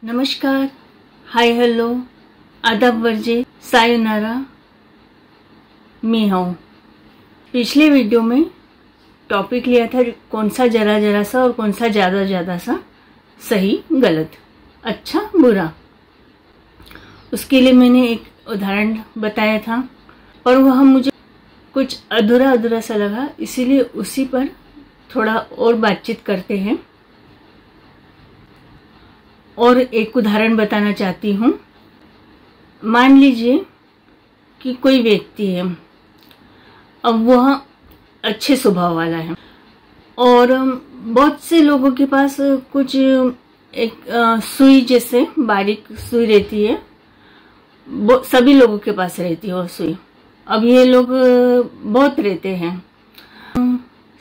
नमस्कार, hi hello, आदाब वर्जे, sayonara. मैं हूँ। पिछले वीडियो में टॉपिक लिया था कौन सा जरा जरा सा और कौन सा ज़्यादा ज़्यादा सा, सही गलत, अच्छा बुरा। उसके लिए मैंने एक उदाहरण बताया था, पर वह मुझे कुछ अधूरा अधूरा सा लगा, इसीलिए उसी पर थोड़ा और बातचीत करते हैं। और एक उदाहरण बताना चाहती हूँ। मान लीजिए कि कोई व्यक्ति है, अब वह अच्छे स्वभाव वाला है और बहुत से लोगों के पास कुछ एक सुई जैसे बारीक सुई रहती है, सभी लोगों के पास रहती है वो सुई। अब ये लोग बहुत रहते हैं,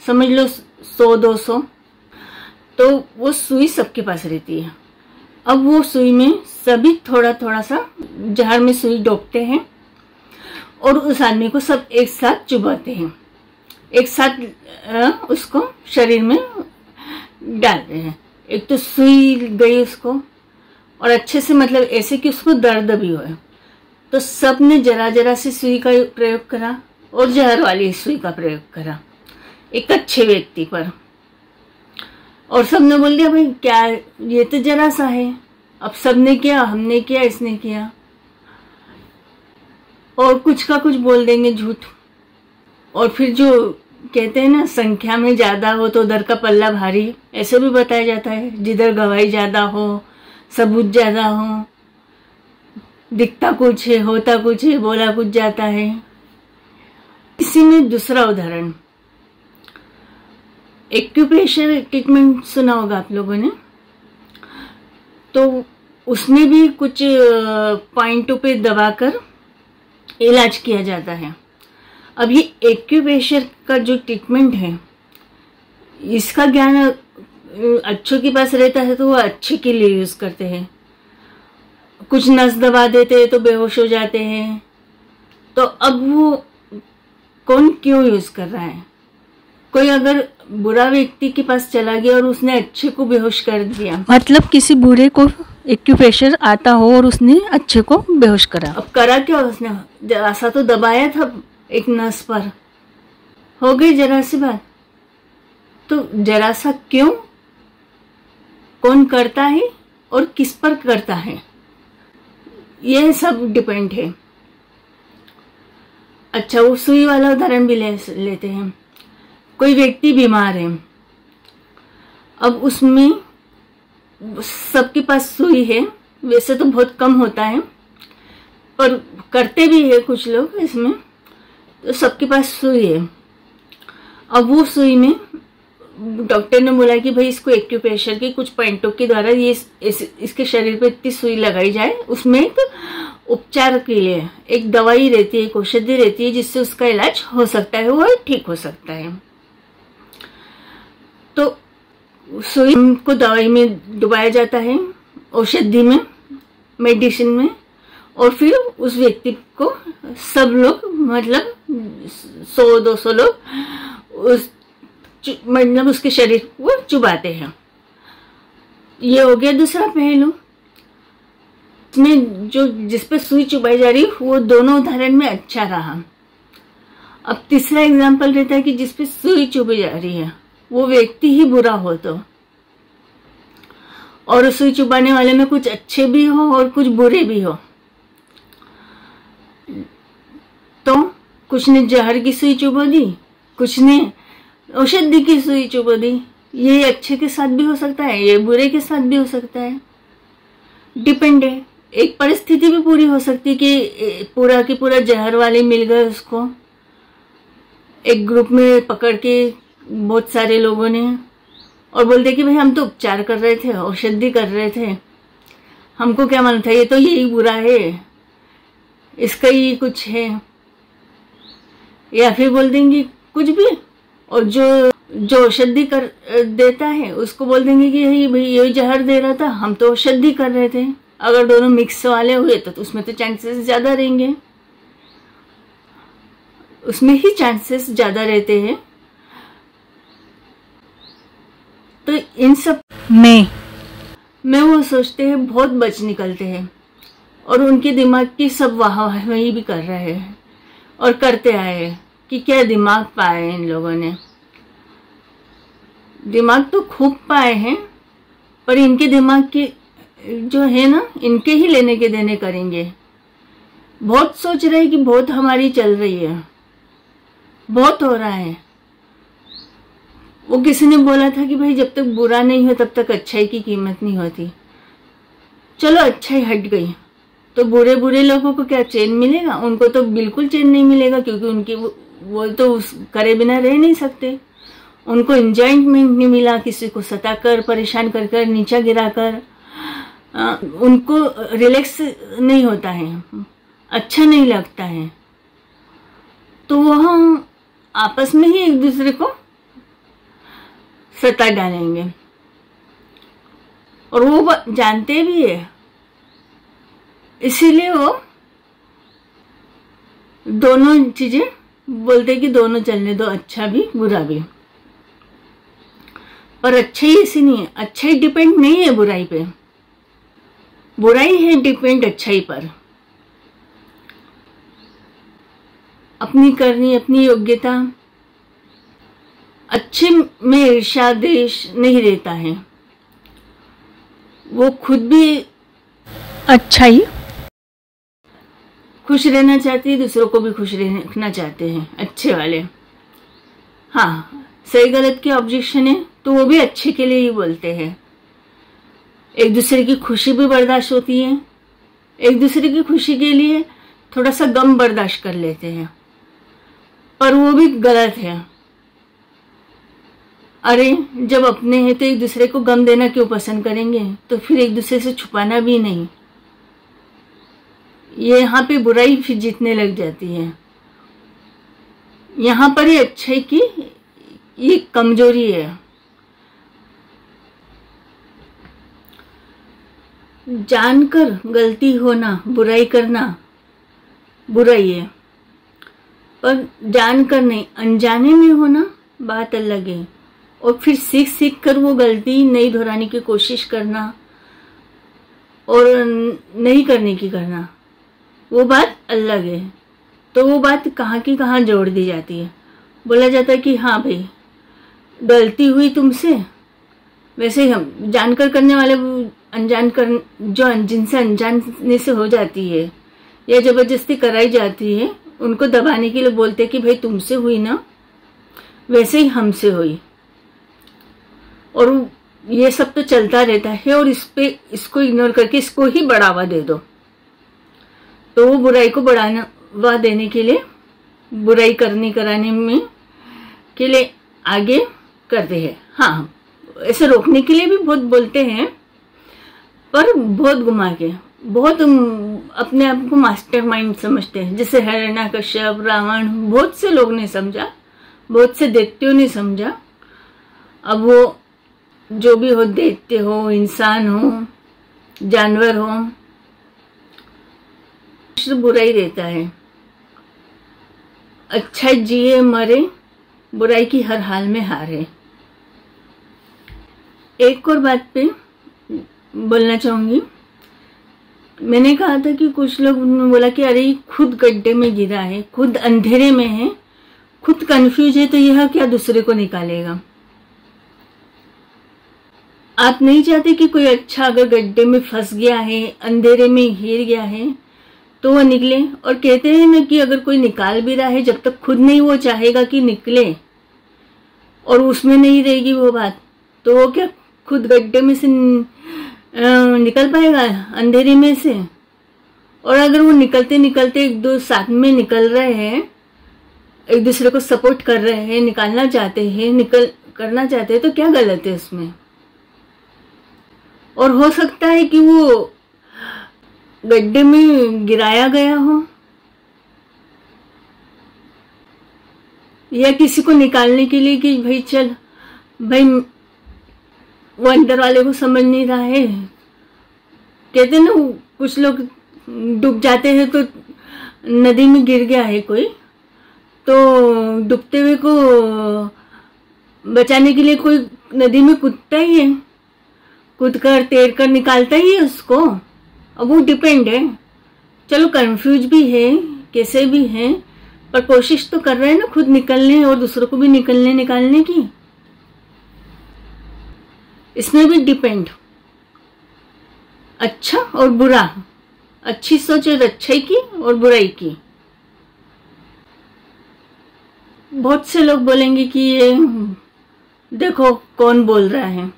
समझ लो 100-200, तो वो सुई सबके पास रहती है। अब वो सुई में सभी थोड़ा थोड़ा सा जहर में सुई डोबते हैं और उस आदमी को सब एक साथ चुभाते हैं, एक साथ उसको शरीर में डालते हैं। एक तो सुई गई उसको, और अच्छे से मतलब ऐसे कि उसको दर्द भी हो। तो सब ने जरा जरा सी सुई का प्रयोग करा और जहर वाली सुई का प्रयोग करा एक अच्छे व्यक्ति पर, और सबने बोल दिया भाई क्या ये तो जरा सा है। अब सबने किया, हमने किया, इसने किया, और कुछ का कुछ बोल देंगे झूठ। और फिर जो कहते हैं ना, संख्या में ज्यादा हो तो उधर का पल्ला भारी, ऐसे भी बताया जाता है। जिधर गवाही ज्यादा हो, सबूत ज्यादा हो, दिखता कुछ है, होता कुछ है, बोला कुछ जाता है। इसी में दूसरा उदाहरण, एक्यूप्रेशर ट्रीटमेंट सुना होगा आप लोगों ने, तो उसमें भी कुछ पॉइंटों पे दबाकर इलाज किया जाता है। अब ये एक्यूप्रेशर का जो ट्रीटमेंट है, इसका ज्ञान अच्छों के पास रहता है तो वो अच्छे के लिए यूज करते हैं। कुछ नस दबा देते हैं तो बेहोश हो जाते हैं। तो अब वो कौन क्यों यूज कर रहा है? कोई अगर बुरा व्यक्ति के पास चला गया और उसने अच्छे को बेहोश कर दिया, मतलब किसी बुरे को एक्यूप्रेशर आता हो और उसने अच्छे को बेहोश करा। अब करा क्या उसने? जरा सा तो दबाया था एक नस पर, हो गई जरा सी बात। तो जरा सा क्यों, कौन करता है और किस पर करता है, यह सब डिपेंड है। अच्छा, वो सुई वाला उदाहरण भी लेते हैं। कोई व्यक्ति बीमार है, अब उसमें सबके पास सुई है, वैसे तो बहुत कम होता है पर करते भी है कुछ लोग इसमें, तो सबके पास सुई है। अब वो सुई में डॉक्टर ने बोला कि भाई इसको एक्यूप्रेशर के कुछ पॉइंटों के द्वारा ये इसके शरीर पे इतनी सुई लगाई जाए। उसमें एक उपचार के लिए एक दवाई रहती है, एक औषधि रहती है, जिससे उसका इलाज हो सकता है, वो ठीक हो सकता है। तो सुई को दवाई में डुबाया जाता है, औषधि में, मेडिसिन में, और फिर उस व्यक्ति को सब लोग मतलब 100-200 लोग उस मतलब उसके शरीर को चुभाते हैं। ये हो गया दूसरा पहलू। इसमें जो जिस पे सुई चुभाई जा रही वो दोनों उदाहरण में अच्छा रहा। अब तीसरा एग्जाम्पल रहता है कि जिस पे सुई चुभाई जा रही है वो व्यक्ति ही बुरा हो, तो और सुई चुभाने वाले में कुछ अच्छे भी हो और कुछ बुरे भी हो। तो कुछ ने जहर की सुई चुभा दी, कुछ ने औषधि की सुई चुभा दी। ये अच्छे के साथ भी हो सकता है, ये बुरे के साथ भी हो सकता है, डिपेंड है। एक परिस्थिति भी पूरी हो सकती है कि पूरा की पूरा जहर वाले मिल गए उसको, एक ग्रुप में पकड़ के बहुत सारे लोगों ने, और बोलते कि भाई हम तो उपचार कर रहे थे, औषधि कर रहे थे, हमको क्या मालूम था ये तो यही बुरा है, इसका ही कुछ है। या फिर बोल देंगे कुछ भी, और जो औषधि कर देता है उसको बोल देंगे कि भाई ये जहर दे रहा था, हम तो औषधि कर रहे थे। अगर दोनों मिक्स वाले हुए तो उसमें तो चांसेस ज्यादा रहेंगे, उसमें ही चांसेस ज्यादा रहते हैं। तो इन सब में में वो सोचते हैं, बहुत बच निकलते हैं और उनके दिमाग की सब वाहवाही भी कर रहे हैं और करते आए हैं कि क्या दिमाग पाए इन लोगों ने। दिमाग तो खूब पाए हैं, पर इनके दिमाग की जो है ना, इनके ही लेने के देने करेंगे। बहुत सोच रहे हैं कि बहुत हमारी चल रही है, बहुत हो रहा है। वो किसी ने बोला था कि भाई जब तक बुरा नहीं हो तब तक अच्छाई की कीमत नहीं होती। चलो अच्छाई हट गई तो बुरे बुरे लोगों को क्या चैन मिलेगा? उनको तो बिल्कुल चैन नहीं मिलेगा, क्योंकि उनकी वो तो करे बिना रह नहीं सकते। उनको एंजॉयमेंट नहीं मिला, किसी को सताकर परेशान कर कर नीचा गिराकर उनको रिलैक्स नहीं होता है, अच्छा नहीं लगता है। तो वह आपस में ही एक दूसरे को सता डालेंगे और वो जानते भी है, इसीलिए वो दोनों चीजें बोलते कि दोनों चलने दो, अच्छा भी बुरा भी। पर अच्छाई ऐसी नहीं है, अच्छाई डिपेंड नहीं है बुराई पे, बुराई है डिपेंड अच्छाई पर। अपनी करनी, अपनी योग्यता, अच्छे में ईर्ष्या देश नहीं रहता है। वो खुद भी अच्छाई खुश रहना चाहती है, दूसरों को भी खुश रखना चाहते हैं, अच्छे वाले। हाँ, सही गलत की ऑब्जेक्शन है तो वो भी अच्छे के लिए ही बोलते हैं। एक दूसरे की खुशी भी बर्दाश्त होती है, एक दूसरे की खुशी के लिए थोड़ा सा गम बर्दाश्त कर लेते हैं, पर वो भी गलत है। अरे जब अपने हैं तो एक दूसरे को गम देना क्यों पसंद करेंगे? तो फिर एक दूसरे से छुपाना भी नहीं। ये यहाँ पे बुराई फिर जीतने लग जाती है। यहाँ पर ये अच्छाई की ये कमजोरी है। जानकर गलती होना, बुराई करना बुराई है, पर जानकर नहीं, अनजाने में होना बात अलग है। और फिर सीख सीख कर वो गलती नहीं दोहराने की कोशिश करना और नहीं करने की करना, वो बात अलग है। तो वो बात कहाँ की कहाँ जोड़ दी जाती है। बोला जाता है कि हाँ भाई गलती हुई तुमसे, वैसे ही हम जानकर करने वाले अनजान कर जो जिनसे अनजाने से हो जाती है या जबरदस्ती कराई जाती है, उनको दबाने के लिए बोलते हैं कि भाई तुमसे हुई ना, वैसे ही हमसे हुई। और ये सब तो चलता रहता है और इसको इग्नोर करके इसको ही बढ़ावा दे दो, तो वो बुराई को बढ़ावा देने के लिए, बुराई कराने में के लिए आगे करते हैं। हाँ, ऐसे रोकने के लिए भी बहुत बोलते हैं, पर बहुत घुमा के, बहुत अपने आप को मास्टरमाइंड समझते हैं। जैसे हिरण्यकश्यप, रावण, बहुत से लोग ने समझा, बहुत से दैत्यों ने समझा। अब वो जो भी हो, दैत्य हो, इंसान हो, जानवर हो, बुरा ही रहता है। अच्छा जिए मरे, बुराई की हर हाल में हार है। एक और बात पे बोलना चाहूंगी। मैंने कहा था कि कुछ लोग बोला कि अरे ये खुद गड्ढे में गिरा है, खुद अंधेरे में है, खुद कंफ्यूज है, तो यह क्या दूसरे को निकालेगा। आप नहीं चाहते कि कोई अच्छा अगर गड्ढे में फंस गया है, अंधेरे में घिर गया है, तो वो निकले। और कहते हैं ना कि अगर कोई निकाल भी रहा है, जब तक खुद नहीं वो चाहेगा कि निकले और उसमें नहीं रहेगी वो बात, तो वो क्या खुद गड्ढे में से निकल पाएगा, अंधेरे में से। और अगर वो निकलते निकलते एक दो साथ में निकल रहे हैं, एक दूसरे को सपोर्ट कर रहे हैं, निकालना चाहते हैं, करना चाहते हैं, तो क्या गलत है उसमें। और हो सकता है कि वो गड्ढे में गिराया गया हो, या किसी को निकालने के लिए कि भाई चल भाई, वो अंदर वाले को समझ नहीं रहा है। कहते ना कुछ लोग डूब जाते हैं, तो नदी में गिर गया है कोई, तो डूबते हुए को बचाने के लिए कोई नदी में कूदता ही है, कूद कर तैर कर निकालता ही है उसको। अब वो डिपेंड है। चलो कंफ्यूज भी है, कैसे भी है, पर कोशिश तो कर रहे हैं ना खुद निकलने और दूसरों को भी निकालने की। इसमें भी डिपेंड, अच्छा और बुरा, अच्छी सोच और अच्छाई की और बुराई की। बहुत से लोग बोलेंगे कि ये देखो कौन बोल रहा है,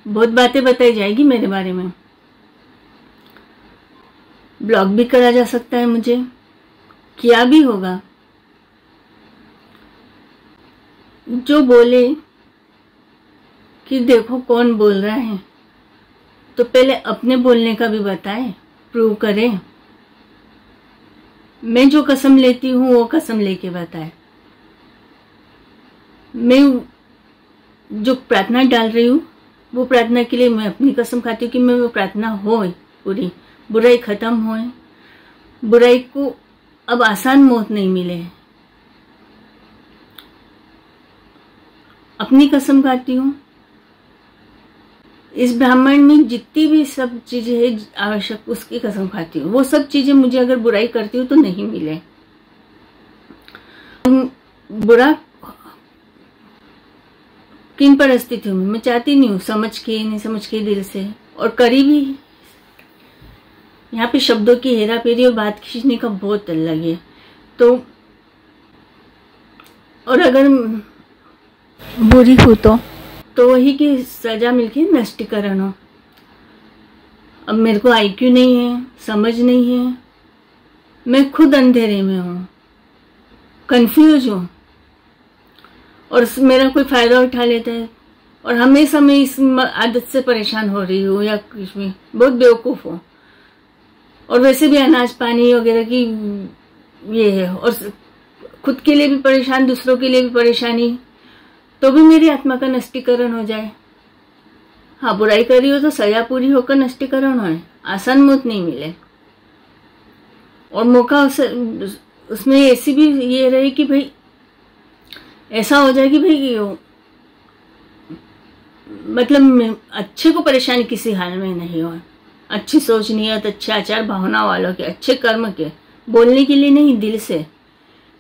बहुत बातें बताई जाएगी मेरे बारे में, ब्लॉग भी करा जा सकता है, मुझे किया भी होगा। जो बोले कि देखो कौन बोल रहा है, तो पहले अपने बोलने का भी बताए, प्रूव करे। मैं जो कसम लेती हूँ वो कसम लेके बताए। मैं जो प्रार्थना डाल रही हूँ वो प्रार्थना के लिए मैं अपनी कसम खाती हूँ कि मैं वो प्रार्थना होए पूरी, बुराई खत्म होए, बुराई को अब आसान मौत नहीं मिले। अपनी कसम खाती हूँ। इस ब्रह्मांड में जितनी भी सब चीजें है आवश्यक, उसकी कसम खाती हूँ। वो सब चीजें मुझे अगर बुराई करती हूँ तो नहीं मिले। बुरा किन परिस्थितियों में मैं चाहती नहीं हूँ, समझ के नहीं समझ के दिल से, और करी भी। यहाँ पे शब्दों की हेरा फेरी और बात खींचने का बहुत अलग है। तो और अगर बुरी हो तो वही की सजा मिलके नष्टीकरण हो। अब मेरे को आईक्यू नहीं है, समझ नहीं है, मैं खुद अंधेरे में हूँ, कंफ्यूज हूँ, और मेरा कोई फायदा उठा लेता है, और हमेशा मैं इस आदत से परेशान हो रही हूँ या कुछ भी, बहुत बेवकूफ हूँ। और वैसे भी अनाज पानी वगैरह की ये है, और खुद के लिए भी परेशान, दूसरों के लिए भी परेशानी, तो भी मेरी आत्मा का नष्टीकरण हो जाए। हाँ, बुराई कर रही हो तो सजा पूरी होकर नष्टीकरण हो, आसान मौत नहीं मिले। और मौका उसमें ऐसी भी ये रहे कि भाई ऐसा हो जाए कि भाई मतलब अच्छे को परेशानी किसी हाल में नहीं हो। अच्छी सोच, नियत, अच्छे आचार भावना वालों के, अच्छे कर्म के, बोलने के लिए नहीं, दिल से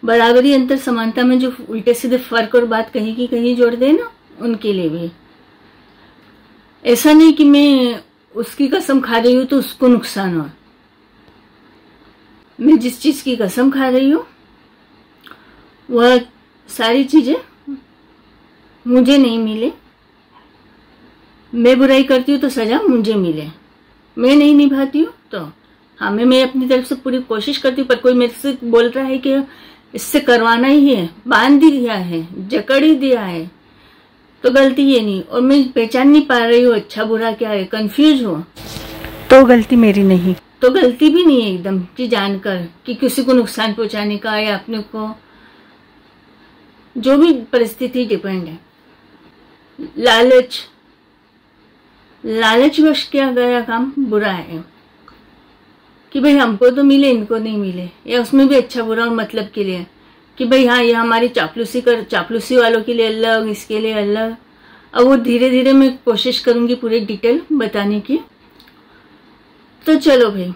बराबरी, अंतर, समानता में जो उल्टे सीधे फर्क और बात कहीं की कहीं जोड़ दे ना, उनके लिए भी। ऐसा नहीं कि मैं उसकी कसम खा रही हूं तो उसको नुकसान हो। मैं जिस चीज की कसम खा रही हूं वह सारी चीजें मुझे नहीं मिले। मैं बुराई करती हूँ तो सजा मुझे मिले। मैं नहीं निभाती हूँ तो हाँ, मैं अपनी तरफ से पूरी कोशिश करती हूँ, पर कोई मेरे से बोल रहा है कि इससे करवाना ही है, बांध ही दिया है, जकड़ ही दिया है, तो गलती ये नहीं, और मैं पहचान नहीं पा रही हूँ अच्छा बुरा क्या है, कंफ्यूज हूँ, तो गलती मेरी नहीं। तो गलती भी नहीं है एकदम कि जानकर कि किसी को नुकसान पहुंचाने का या अपने को, जो भी परिस्थिति डिपेंड है। लालचवश किया गया काम बुरा है कि भाई हमको तो मिले, इनको नहीं मिले, या उसमें भी अच्छा बुरा और मतलब के लिए कि भाई हाँ ये हमारी चापलूसी वालों के लिए अलग, इसके लिए अलग। अब वो धीरे धीरे मैं कोशिश करूंगी पूरी डिटेल बताने की। तो चलो भाई,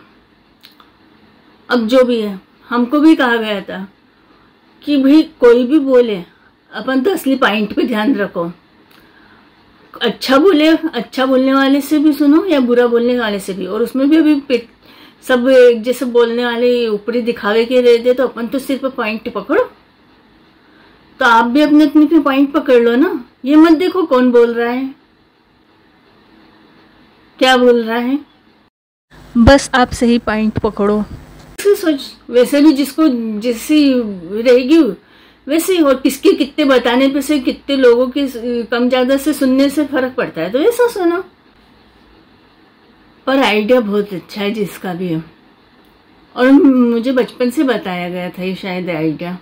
अब जो भी है, हमको भी कहा गया था कि भाई कोई भी बोले अपन तो असली पॉइंट पे ध्यान रखो। अच्छा बोले, अच्छा बोलने वाले से भी सुनो या बुरा बोलने वाले से भी, और उसमें भी अभी सब एक जैसे बोलने वाले ऊपरी दिखावे के रहते, तो अपन तो सिर्फ पॉइंट पकड़ो। तो आप भी अपने अपने पॉइंट पकड़ लो ना, ये मत देखो कौन बोल रहा है, क्या बोल रहा है, बस आप सही पॉइंट पकड़ो। सोच वैसे भी जिसको जैसी रहेगी वैसे, और किसके कितने बताने पे से कितने लोगों के कम ज्यादा से सुनने से फर्क पड़ता है, तो ऐसा सुनो। पर आइडिया बहुत अच्छा है जिसका भी है, और मुझे बचपन से बताया गया था ये शायद आइडिया,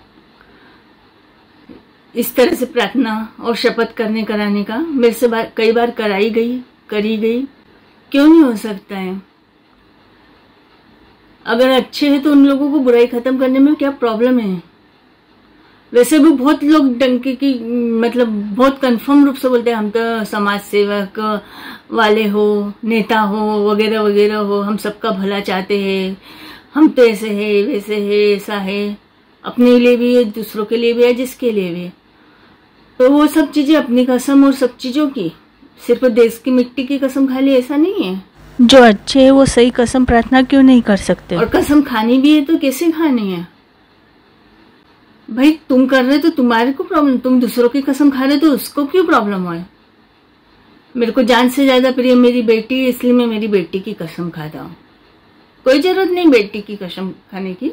इस तरह से प्रार्थना और शपथ कराने का मेरे से कई बार करी गई। क्यों नहीं हो सकता है? अगर अच्छे हैं तो उन लोगों को बुराई खत्म करने में क्या प्रॉब्लम है? वैसे भी बहुत लोग डंके की मतलब बहुत कंफर्म रूप से बोलते हैं हम तो समाज सेवक वाले हो, नेता हो, वगैरह वगैरह हो, हम सबका भला चाहते हैं, हम तो ऐसे है वैसे है ऐसा है, अपने लिए भी है, दूसरों के लिए भी है, जिसके लिए भी है। तो वो सब चीजें अपनी कसम और सब चीजों की, सिर्फ देश की मिट्टी की कसम खा ली ऐसा नहीं है। जो अच्छे है वो सही कसम प्रार्थना क्यों नहीं कर सकते? और कसम खानी भी है तो कैसे खानी है भाई? तुम कर रहे तो तुम्हारे को प्रॉब्लम, तुम दूसरों की कसम खा रहे तो उसको क्यों प्रॉब्लम है? मेरे को जान से ज्यादा प्रिय मेरी बेटी है, इसलिए मैं मेरी बेटी की कसम खाता हूँ। कोई जरूरत नहीं बेटी की कसम खाने की,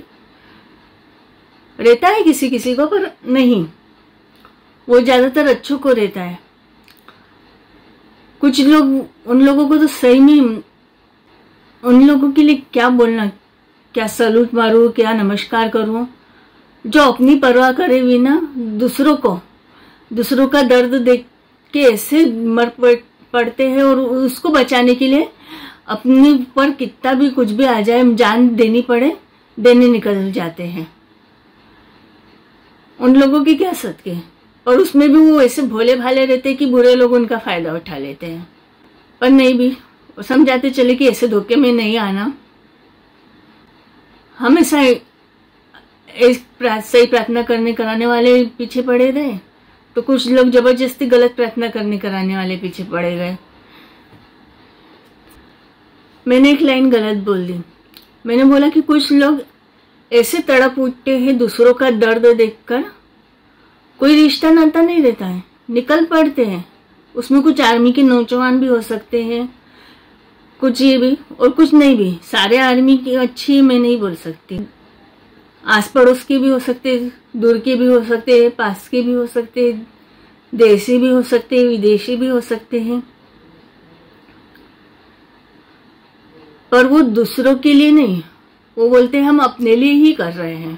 रहता है किसी किसी को, पर नहीं, वो ज्यादातर अच्छों को रहता है। कुछ लोग, उन लोगों को तो सही में, उन लोगों के लिए क्या बोलना, क्या सलूट मारूं, क्या नमस्कार करूं, जो अपनी परवाह करे बिना दूसरों का दर्द देख के ऐसे मर पड़ते हैं, और उसको बचाने के लिए अपने पर कितना भी कुछ भी आ जाए, जान देनी पड़े, देने निकल जाते हैं। उन लोगों की क्या सदके, और उसमें भी वो ऐसे भोले भाले रहते हैं कि बुरे लोग उनका फायदा उठा लेते हैं। पर नहीं भी समझाते चले कि ऐसे धोखे में नहीं आना, हमेशा सही प्रार्थना कराने वाले पीछे पड़े रहे, तो कुछ लोग जबरदस्ती गलत प्रार्थना कराने वाले पीछे पड़े गए। मैंने एक लाइन गलत बोल दी। मैंने बोला कि कुछ लोग ऐसे तड़प उठते हैं दूसरों का दर्द देखकर, कोई रिश्ता नाता नहीं रहता है, निकल पड़ते हैं। उसमें कुछ आर्मी के नौजवान भी हो सकते हैं, कुछ ये भी और कुछ नहीं भी। सारे आर्मी की अच्छी मैं नहीं बोल सकती, आस पड़ोस के भी हो सकते, दूर के भी हो सकते, पास के भी हो सकते, देसी भी हो सकते, विदेशी भी हो सकते हैं, पर वो दूसरों के लिए नहीं, वो बोलते हैं हम अपने लिए ही कर रहे हैं,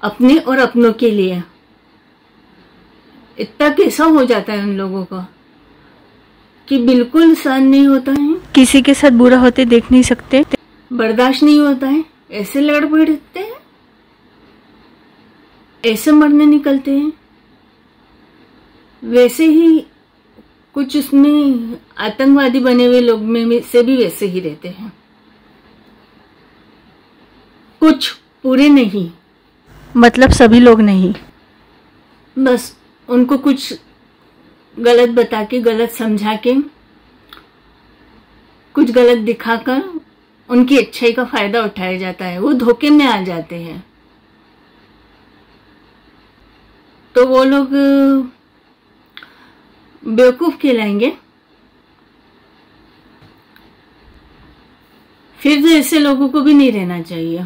अपने और अपनों के लिए। इतना कैसा हो जाता है उन लोगों का कि बिल्कुल सहन नहीं होता है, किसी के साथ बुरा होते देख नहीं सकते, बर्दाश्त नहीं होता है, ऐसे लड़ पड़ते हैं, ऐसे मरने निकलते हैं। वैसे ही कुछ उसमें आतंकवादी बने हुए लोग में से भी वैसे ही रहते हैं, कुछ पूरे नहीं, मतलब सभी लोग नहीं, बस उनको कुछ गलत बता के, गलत समझा के, कुछ गलत दिखाकर उनकी अच्छाई का फायदा उठाया जाता है, वो धोखे में आ जाते हैं। तो वो लोग बेवकूफ कहलाएंगे। फिर तो ऐसे लोगों को भी नहीं रहना चाहिए।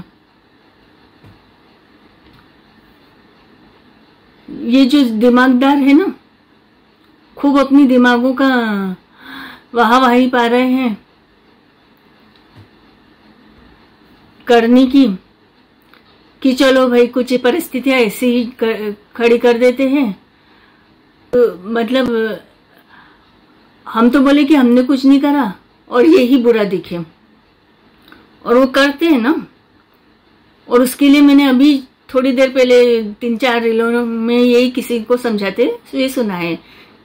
ये जो दिमागदार है ना, खूब अपनी दिमागों का वाहवाही पा रहे हैं करने की, कि चलो भाई कुछ परिस्थितियां ऐसी ही खड़ी कर देते हैं, तो मतलब हम तो बोले कि हमने कुछ नहीं करा और यही बुरा दिखे, और वो करते हैं ना। और उसके लिए मैंने अभी थोड़ी देर पहले 3-4 रीलों में यही किसी को समझाते ये सुना है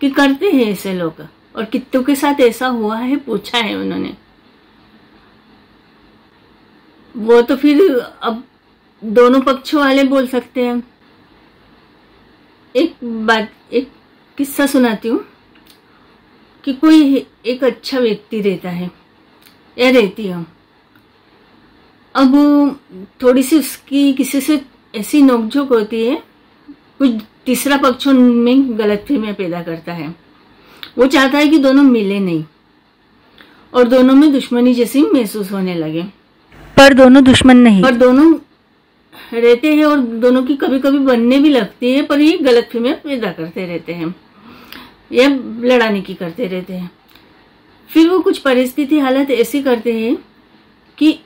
कि करते हैं ऐसे लोग, और कितनों के साथ ऐसा हुआ है पूछा है उन्होंने। वो तो फिर अब दोनों पक्षों वाले बोल सकते हैं। एक किस्सा सुनाती हूँ कि कोई एक अच्छा व्यक्ति रहता है या रहती है, अब थोड़ी सी उसकी किसी से ऐसी नोकझोंक होती है, कुछ तीसरा पक्ष में गलतफहमियां पैदा करता है। वो चाहता है कि दोनों मिले नहीं और दोनों में दुश्मनी जैसी महसूस होने लगे, पर दोनों दुश्मन नहीं, पर दोनों रहते हैं और दोनों की कभी कभी बनने भी लगती है, पर ये गलतफहमियां पैदा करते रहते हैं या लड़ाने की करते रहते हैं। फिर वो कुछ परिस्थिति हालत ऐसी करते हैं कि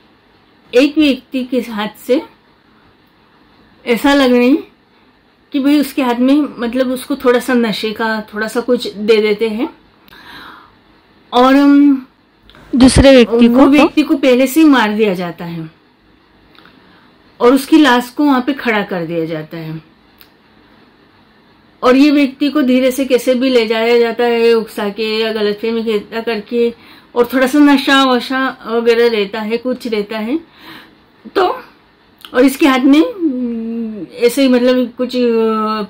एक व्यक्ति के हाथ से ऐसा लगने कि भाई उसके हाथ में मतलब उसको थोड़ा सा नशे का थोड़ा सा कुछ दे देते हैं, और दूसरे व्यक्ति को पहले से ही मार दिया जाता है और उसकी लाश को वहां पे खड़ा कर दिया जाता है। और ये व्यक्ति को धीरे से कैसे भी ले जाया जाता है, उकसा के या गलतफहमी करके, और थोड़ा सा नशा वशा वगैरह रहता है, कुछ रहता है। तो और इसके हाथ में ऐसे ही मतलब कुछ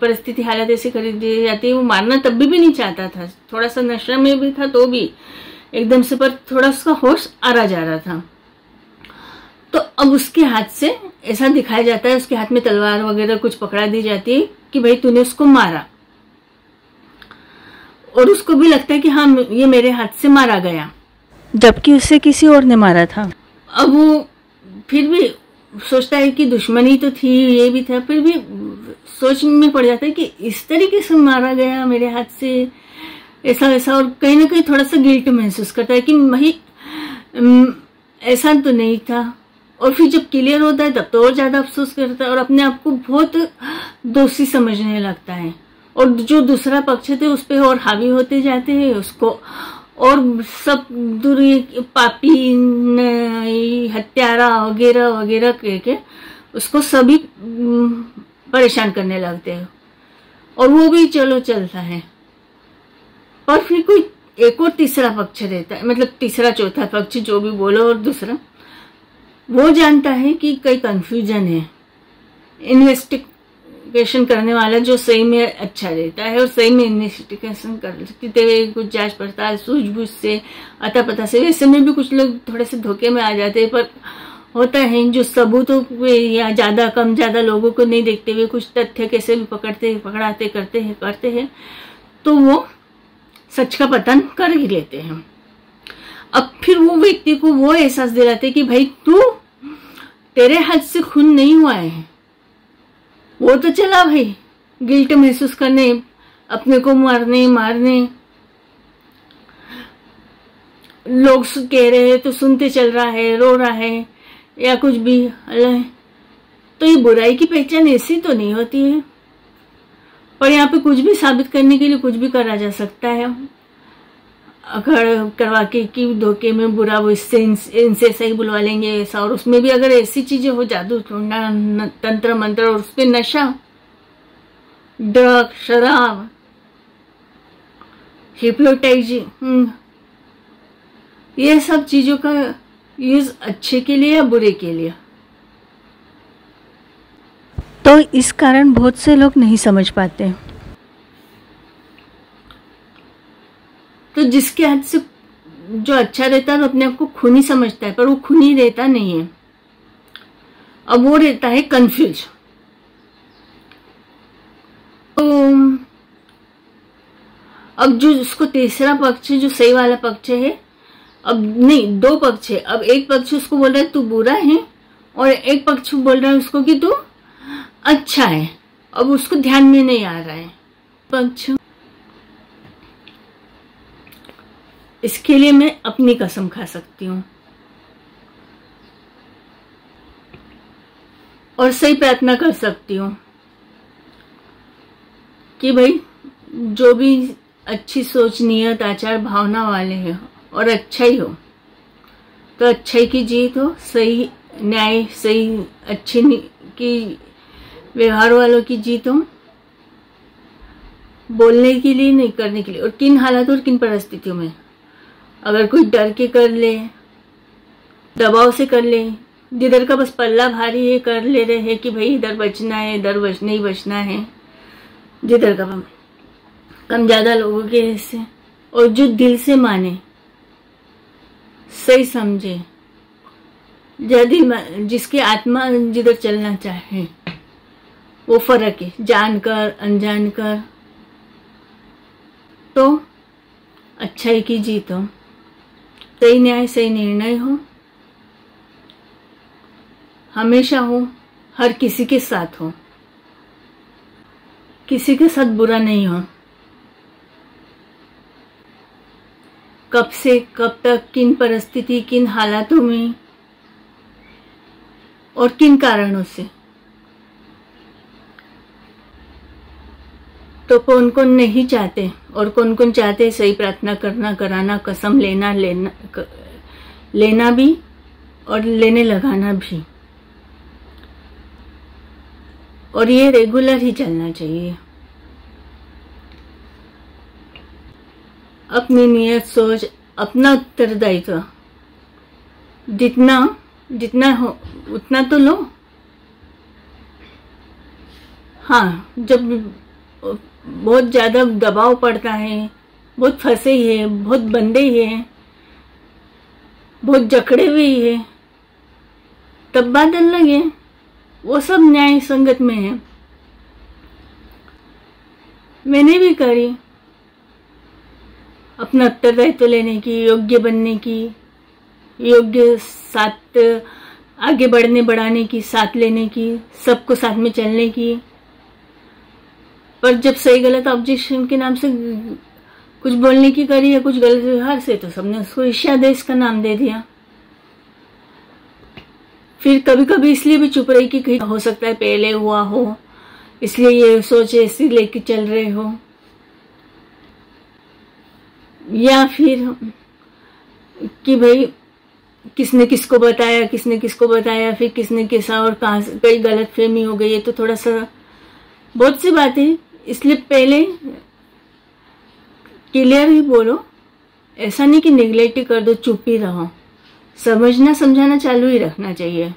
परिस्थिति हालत ऐसी खरीद दी जाती है। वो मारना तब भी नहीं चाहता था, थोड़ा सा नशा में भी था तो भी एकदम से, पर थोड़ा उसका होश आ रहा जा रहा था। तो अब उसके हाथ से ऐसा दिखाया जाता है, उसके हाथ में तलवार वगैरह कुछ पकड़ा दी जाती है कि भाई तूने उसको मारा, और उसको भी लगता है कि हाँ ये मेरे हाथ से मारा गया, जबकि उसे किसी और ने मारा था। अब वो फिर भी सोचता है कि दुश्मनी तो थी, ये भी था, फिर भी सोच में पड़ जाता है कि इस तरीके से मारा गया मेरे हाथ से, ऐसा ऐसा, और कहीं ना कहीं थोड़ा सा गिल्ट महसूस करता है कि भाई ऐसा तो नहीं था। और फिर जब क्लियर होता है तब तो और ज्यादा अफसोस करता है और अपने आप को बहुत दोषी समझने लगता है, और जो दूसरा पक्ष थे उस पर और हावी होते जाते हैं, उसको और सब पापी हत्यारा वगैरह वगैरह करके उसको सभी परेशान करने लगते हैं। और वो भी चलो चलता है, और फिर कोई एक और तीसरा पक्ष रहता है, मतलब तीसरा चौथा पक्ष जो भी बोलो, और दूसरा वो जानता है कि कई कंफ्यूजन है। इन्वेस्टिगेशन करने वाला जो सही में अच्छा रहता है और सही में इन्वेस्टिगेशन करते हुए कुछ जांच पड़ताल सूझबूझ से अता पता से, वैसे में भी कुछ लोग थोड़े से धोखे में आ जाते हैं, पर होता है जो सबूतों पे या ज्यादा कम ज्यादा लोगों को नहीं देखते हुए कुछ तथ्य कैसे भी पकड़ाते करते हैं तो वो सच का पतन कर ही लेते हैं। अब फिर वो व्यक्ति को वो एहसास दिलाते कि भाई तेरे हाथ से खून नहीं हुआ है, वो तो चला भाई गिल्ट महसूस करने, अपने को मारने लोग कह रहे हैं तो सुनते चल रहा है, रो रहा है या कुछ भी। तो ये बुराई की पहचान ऐसी तो नहीं होती है, पर यहाँ पे कुछ भी साबित करने के लिए कुछ भी करा जा सकता है। अगर करवा के कि धोखे में बुरा वो इनसे सही बुलवा लेंगे ऐसा, और उसमें भी अगर ऐसी चीजें हो, जादू टोना तंत्र मंत्र, और उसपे नशा, ड्रग, शराब, हिप्नोटाइजिंग, ये सब चीजों का यूज अच्छे के लिए या बुरे के लिए। तो इस कारण बहुत से लोग नहीं समझ पाते। तो जिसके हाथ से जो अच्छा रहता है वो अपने आप को खूनी समझता है, पर वो खूनी रहता नहीं है। अब वो रहता है कंफ्यूज। तो अब जो उसको तीसरा पक्ष जो सही वाला पक्ष है, अब नहीं दो पक्ष है, अब एक पक्ष उसको बोल रहा है तू बुरा है, और एक पक्ष बोल रहा है उसको कि तू अच्छा है। अब उसको ध्यान में नहीं आ रहा है पक्ष। इसके लिए मैं अपनी कसम खा सकती हूँ और सही प्रार्थना कर सकती हूँ कि भाई जो भी अच्छी सोच, नियत, आचार, भावना वाले हैं और अच्छा ही हो, तो अच्छाई की जीत हो, सही न्याय, सही अच्छे की व्यवहार वालों की जीत हो, बोलने के लिए नहीं करने के लिए। और किन हालात और किन परिस्थितियों में अगर कोई डर के कर ले, दबाव से कर ले, जिधर का बस पल्ला भारी है कर ले रहे हैं कि भाई इधर बचना है, इधर नहीं बचना है, जिधर का कम ज्यादा लोगों के ऐसे, और जो दिल से माने, सही समझे, जिसकी आत्मा जिधर चलना चाहे, वो फर्क है जानकर अनजान कर। तो अच्छाई की जीत हो, सही न्याय, सही निर्णय हो, हमेशा हो, हर किसी के साथ हो, किसी के साथ बुरा नहीं हो। कब से कब तक, किन परिस्थिति, किन हालातों में और किन कारणों से, तो कौन कौन नहीं चाहते और कौन कौन चाहते सही प्रार्थना करना, कराना, कसम लेना भी और लेने लगाना भी। और ये रेगुलर ही चलना चाहिए। अपनी नियत, सोच, अपना उत्तरदायित्व जितना जितना हो उतना तो लो। हाँ, जब बहुत ज़्यादा दबाव पड़ता है, बहुत फंसे है, बहुत बंधे हैं, बहुत जकड़े हुए है, तब बात अलग है, वो सब न्याय संगत में है। मैंने भी करी अपना उत्तरदायित्व लेने की, योग्य बनने की, योग्य साथ आगे बढ़ाने की, साथ लेने की, सबको साथ में चलने की। पर जब सही गलत ऑब्जेक्शन के नाम से कुछ बोलने की करी या कुछ गलत व्यवहार से, तो सबने उसको ईर्ष्यादेश का नाम दे दिया। फिर कभी कभी इसलिए भी चुप रही कि कहीं हो सकता है पहले हुआ हो, इसलिए ये सोच ऐसी लेके चल रहे हो, या फिर कि भाई किसने किसको बताया, फिर किसने किसा, और कहाँ से कई गलत फहमी हो गई है, तो थोड़ा सा बहुत सी बातें, इसलिए पहले क्लियर ही बोलो। ऐसा नहीं कि निगलेक्ट ही कर दो, चुप ही रहो। समझना समझाना चालू ही रखना चाहिए।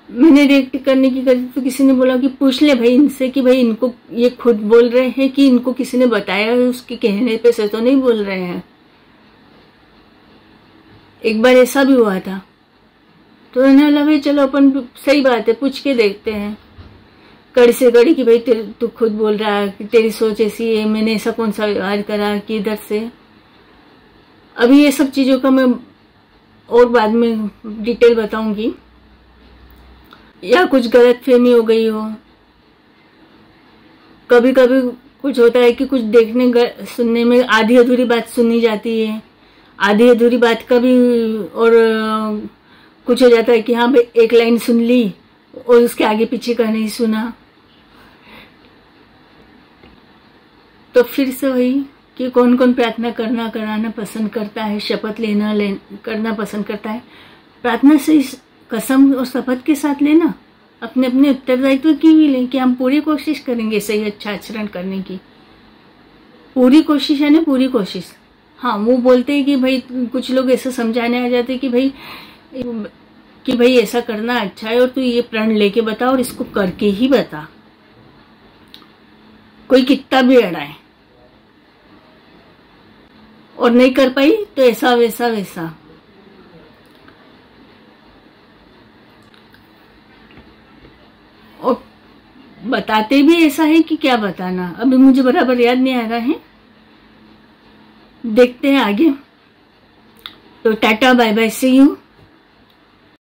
मैंने रिएक्ट करने की करी तो किसी ने बोला कि पूछ ले भाई इनसे कि भाई इनको ये खुद बोल रहे हैं कि इनको किसी ने बताया है, उसके कहने पे से तो नहीं बोल रहे हैं। एक बार ऐसा भी हुआ था, तो उन्होंने बोला भाई चलो अपन सही बात है, पूछ के देखते हैं कड़ी से कड़ी कि भाई तू खुद बोल रहा है कि तेरी सोच ऐसी है, मैंने ऐसा कौन सा व्यवहार करा कि इधर से। अभी ये सब चीजों का मैं और बाद में डिटेल बताऊंगी। या कुछ गलत फहमी हो गई हो, कभी कभी कुछ होता है कि कुछ देखने सुनने में आधी अधूरी बात सुनी जाती है, आधी अधूरी बात का भी, और कुछ हो जाता है कि हाँ भाई एक लाइन सुन ली और उसके आगे पीछे का नहीं सुना। तो फिर से वही कि कौन कौन प्रार्थना कराना पसंद करता है, शपथ करना पसंद करता है। प्रार्थना से कसम और शपथ के साथ लेना, अपने अपने उत्तरदायित्व की भी लें कि हम पूरी कोशिश करेंगे सही अच्छा आचरण करने की। पूरी कोशिश है ना, पूरी कोशिश। हाँ, वो बोलते हैं कि भाई कुछ लोग ऐसा समझाने आ जाते हैं कि भाई ऐसा करना अच्छा है और तू ये प्रण लेके बता और इसको करके ही बता, कोई कितना भी अड़ाए, और नहीं कर पाई तो ऐसा वैसा। और बताते भी ऐसा है कि क्या बताना, अभी मुझे बराबर याद नहीं आ रहा है, देखते हैं आगे। तो tata, bye bye, see you.